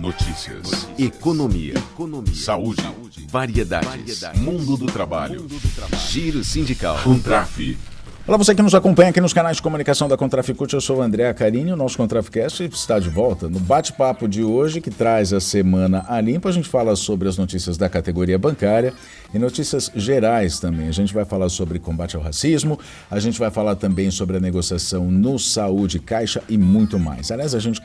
Notícias. Economia. Saúde. Variedades. Mundo do trabalho. Giro sindical. Contraf. Olá, você que nos acompanha aqui nos canais de comunicação da Contraficute, eu sou o André Acarini, o nosso Contraficast está de volta. No bate-papo de hoje, que traz a Semana a Limpo, a gente fala sobre as notícias da categoria bancária e notícias gerais também. A gente vai falar sobre combate ao racismo, a gente vai falar também sobre a negociação no Saúde Caixa e muito mais. Aliás, a gente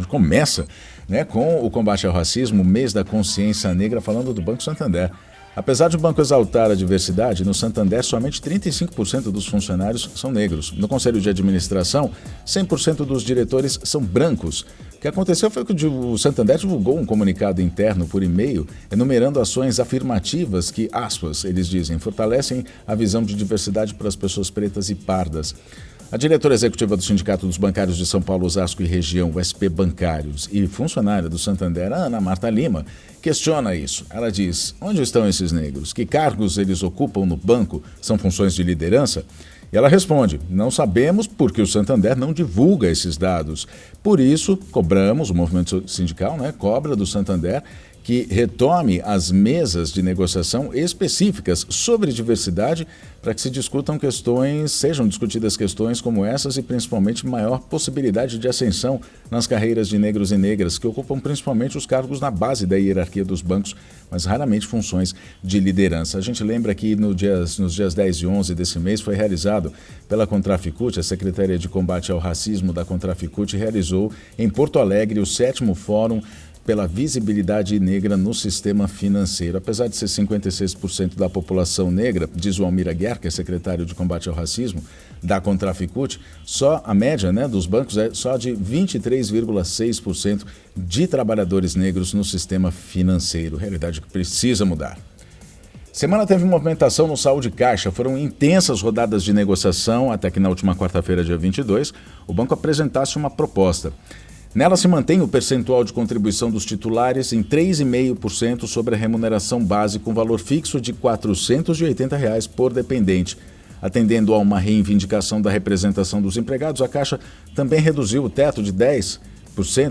começa, né, com o combate ao racismo, o mês da consciência negra, falando do Banco Santander. Apesar de o banco exaltar a diversidade, no Santander somente 35% dos funcionários são negros. No Conselho de Administração, 100% dos diretores são brancos. O que aconteceu foi que o Santander divulgou um comunicado interno por e-mail enumerando ações afirmativas que, aspas, eles dizem, fortalecem a visão de diversidade para as pessoas pretas e pardas. A diretora executiva do Sindicato dos Bancários de São Paulo, Osasco e Região, o SP Bancários, e funcionária do Santander, a Ana Marta Lima, questiona isso. Ela diz, onde estão esses negros? Que cargos eles ocupam no banco? São funções de liderança? E ela responde, não sabemos porque o Santander não divulga esses dados. Por isso, cobramos, o movimento sindical, cobra do Santander, que retome as mesas de negociação específicas sobre diversidade para que sejam discutidas questões como essas e principalmente maior possibilidade de ascensão nas carreiras de negros e negras que ocupam principalmente os cargos na base da hierarquia dos bancos, mas raramente funções de liderança. A gente lembra que nos dias 10 e 11 desse mês foi realizado pela Contraficute, a Secretaria de Combate ao Racismo da Contraficute realizou em Porto Alegre o 7º Fórum pela visibilidade negra no sistema financeiro. Apesar de ser 56% da população negra, diz o Almir Aguiar, que é secretário de combate ao racismo da Contraficute, só a média dos bancos é só de 23,6% de trabalhadores negros no sistema financeiro. Realidade que precisa mudar. Semana teve movimentação no Saúde Caixa, foram intensas rodadas de negociação até que na última quarta-feira, dia 22, o banco apresentasse uma proposta. Nela se mantém o percentual de contribuição dos titulares em 3,5% sobre a remuneração base com valor fixo de R$ 480 por dependente. Atendendo a uma reivindicação da representação dos empregados, a Caixa também reduziu o teto de 10%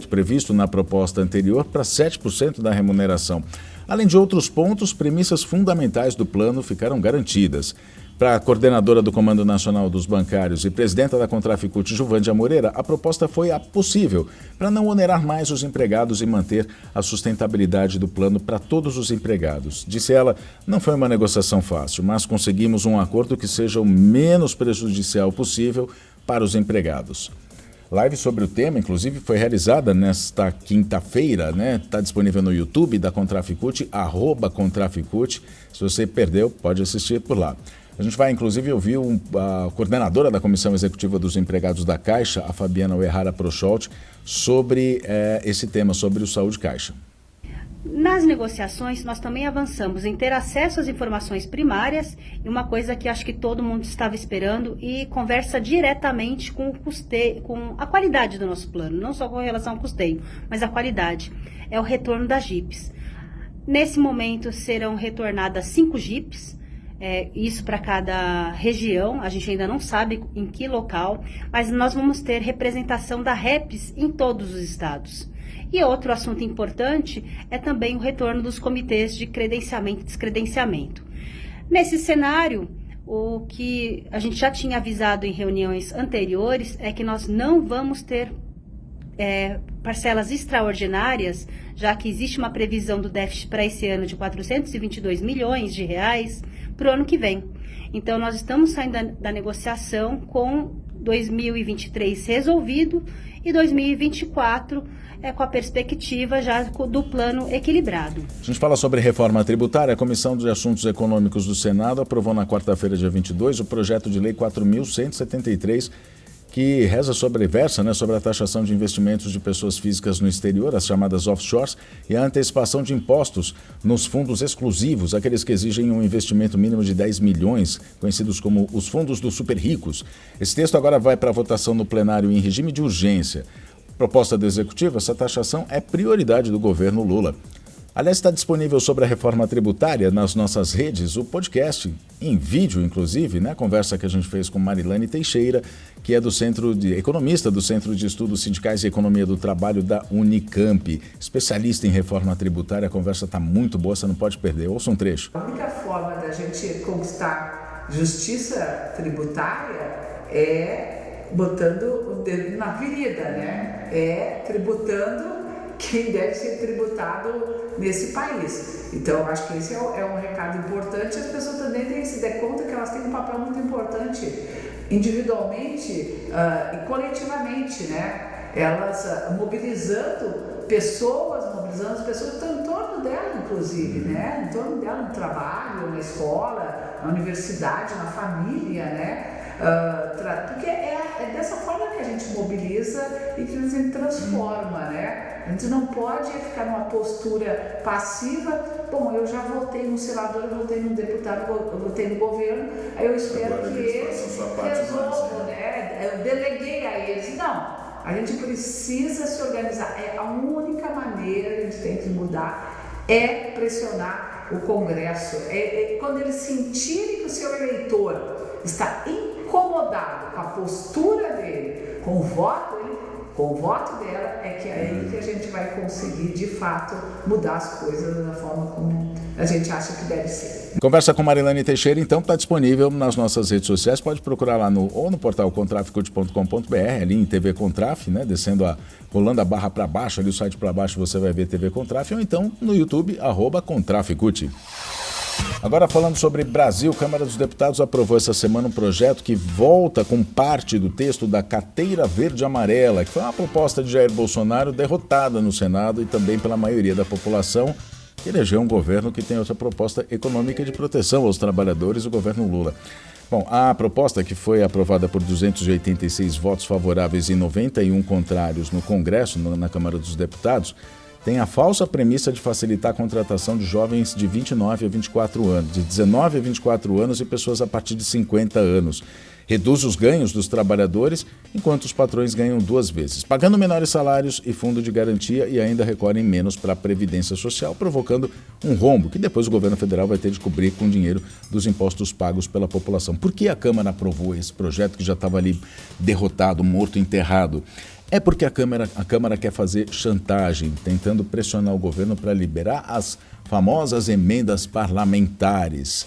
previsto na proposta anterior para 7% da remuneração. Além de outros pontos, premissas fundamentais do plano ficaram garantidas. Para a coordenadora do Comando Nacional dos Bancários e presidenta da Contraficute, Juvândia Moreira, a proposta foi a possível para não onerar mais os empregados e manter a sustentabilidade do plano para todos os empregados. Disse ela, não foi uma negociação fácil, mas conseguimos um acordo que seja o menos prejudicial possível para os empregados. Live sobre o tema, inclusive, foi realizada nesta quinta-feira, Está disponível no YouTube da Contraficute, @Contraficute. Se você perdeu, pode assistir por lá. A gente vai, inclusive, ouvir a coordenadora da Comissão Executiva dos Empregados da Caixa, a Fabiana Uerrara Procholt, sobre esse tema, sobre o Saúde Caixa. Nas negociações, nós também avançamos em ter acesso às informações primárias, e uma coisa que acho que todo mundo estava esperando, e conversa diretamente com o custeio, com a qualidade do nosso plano, não só com relação ao custeio, mas a qualidade. É o retorno das JIPs. Nesse momento serão retornadas 5 JIPs, isso para cada região, a gente ainda não sabe em que local, mas nós vamos ter representação da REPS em todos os estados. E outro assunto importante é também o retorno dos comitês de credenciamento e descredenciamento. Nesse cenário, o que a gente já tinha avisado em reuniões anteriores é que nós não vamos ter parcelas extraordinárias, já que existe uma previsão do déficit para esse ano de 422 milhões de reais para o ano que vem. Então, nós estamos saindo da negociação com 2023 resolvido e 2024 com a perspectiva já do plano equilibrado. A gente fala sobre reforma tributária. A Comissão de Assuntos Econômicos do Senado aprovou na quarta-feira, dia 22, o projeto de lei 4.173, que versa sobre a taxação de investimentos de pessoas físicas no exterior, as chamadas offshores, e a antecipação de impostos nos fundos exclusivos, aqueles que exigem um investimento mínimo de 10 milhões, conhecidos como os fundos dos super ricos. Esse texto agora vai para votação no plenário em regime de urgência. Proposta do Executivo, essa taxação é prioridade do governo Lula. Aliás, está disponível sobre a reforma tributária nas nossas redes, o podcast, em vídeo inclusive, né? A conversa que a gente fez com Marilane Teixeira, que é economista do Centro de Estudos Sindicais e Economia do Trabalho da Unicamp, especialista em reforma tributária. A conversa está muito boa, você não pode perder. Ouça um trecho. A única forma da gente conquistar justiça tributária é botando o dedo na ferida, né? É tributando quem deve ser tributado nesse país. Então, eu acho que esse é um recado importante. As pessoas também têm que se dar conta que elas têm um papel muito importante individualmente e coletivamente, né? Elas mobilizando as pessoas que estão em torno dela, inclusive, né? Em torno dela, no trabalho, na escola, na universidade, na família, né? Porque é dessa forma que a gente mobiliza e que a gente transforma, né? A gente não pode ficar numa postura passiva. Bom, eu já votei no senador, eu votei no deputado, eu votei no governo, aí eu espero que eles resolvam, né? Eu deleguei a eles. Não, a gente precisa se organizar. A única maneira que a gente tem que mudar é pressionar o Congresso. Quando eles sentirem que o seu eleitor está incomodado com a postura dele, com o voto dela, é aí que a gente vai conseguir, de fato, mudar as coisas da forma como a gente acha que deve ser. Conversa com Marilane Teixeira, então, está disponível nas nossas redes sociais. Pode procurar lá ou no portal contraficute.com.br, ali em TV Contraf, né? Rolando a barra para baixo, ali o site para baixo você vai ver TV Contraf, ou então no YouTube, @Contraficute. Agora falando sobre Brasil, Câmara dos Deputados aprovou essa semana um projeto que volta com parte do texto da Carteira Verde Amarela, que foi uma proposta de Jair Bolsonaro derrotada no Senado e também pela maioria da população, que elegeu um governo que tem outra proposta econômica de proteção aos trabalhadores, o governo Lula. Bom, a proposta, que foi aprovada por 286 votos favoráveis e 91 contrários no Congresso, na Câmara dos Deputados, tem a falsa premissa de facilitar a contratação de jovens de 29 a 24 anos, de 19 a 24 anos e pessoas a partir de 50 anos. Reduz os ganhos dos trabalhadores, enquanto os patrões ganham 2 vezes, pagando menores salários e fundo de garantia e ainda recorrem menos para a Previdência Social, provocando um rombo que depois o governo federal vai ter de cobrir com o dinheiro dos impostos pagos pela população. Por que a Câmara aprovou esse projeto que já estava ali derrotado, morto, enterrado? É porque a Câmara quer fazer chantagem, tentando pressionar o governo para liberar as famosas emendas parlamentares.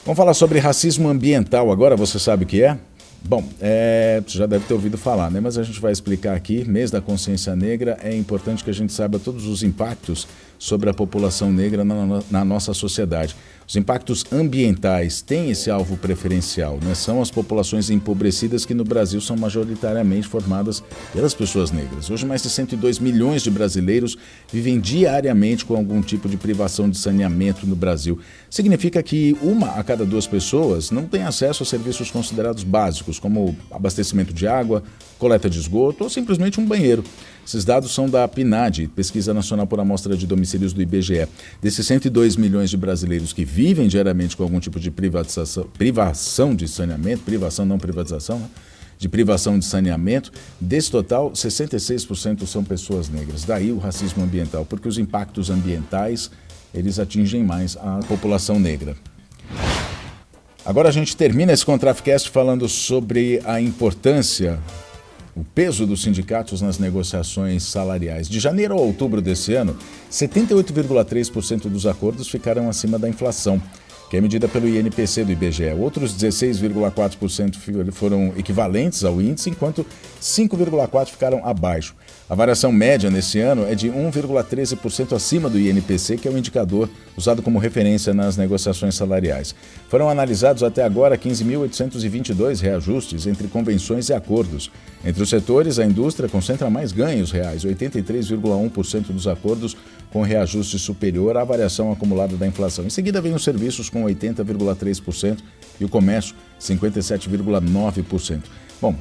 Vamos falar sobre racismo ambiental agora, você sabe o que é? Bom, você já deve ter ouvido falar, né? Mas a gente vai explicar aqui. Mês da Consciência Negra, é importante que a gente saiba todos os impactos sobre a população negra na nossa sociedade. Os impactos ambientais têm esse alvo preferencial, né? São as populações empobrecidas que no Brasil são majoritariamente formadas pelas pessoas negras. Hoje, mais de 102 milhões de brasileiros vivem diariamente com algum tipo de privação de saneamento no Brasil. Significa que 1 a cada 2 pessoas não tem acesso a serviços considerados básicos, como abastecimento de água, coleta de esgoto ou simplesmente um banheiro. Esses dados são da PNAD, Pesquisa Nacional por Amostra de Domicílios do IBGE. Desses 102 milhões de brasileiros que vivem diariamente com algum tipo de privação de saneamento, de privação de saneamento, desse total, 66% são pessoas negras. Daí o racismo ambiental, porque os impactos ambientais, eles atingem mais a população negra. Agora a gente termina esse Contraficast falando sobre a importância, o peso dos sindicatos nas negociações salariais. De janeiro a outubro desse ano, 78,3% dos acordos ficaram acima da inflação, que é medida pelo INPC do IBGE. Outros 16,4% foram equivalentes ao índice, enquanto 5,4% ficaram abaixo. A variação média nesse ano é de 1,13% acima do INPC, que é o indicador usado como referência nas negociações salariais. Foram analisados até agora 15.822 reajustes entre convenções e acordos. Entre os setores, a indústria concentra mais ganhos reais, 83,1% dos acordos com reajuste superior à variação acumulada da inflação. Em seguida vem os serviços com 80,3% e o comércio 57,9%. Bom,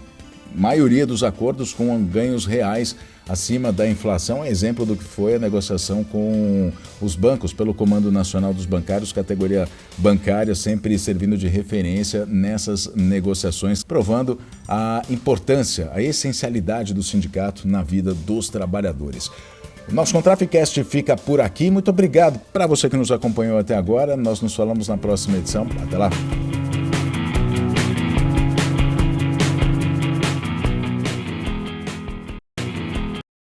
maioria dos acordos com ganhos reais acima da inflação é exemplo do que foi a negociação com os bancos pelo Comando Nacional dos Bancários, categoria bancária, sempre servindo de referência nessas negociações, provando a importância, a essencialidade do sindicato na vida dos trabalhadores. O nosso Contraficast fica por aqui. Muito obrigado para você que nos acompanhou até agora. Nós nos falamos na próxima edição. Até lá.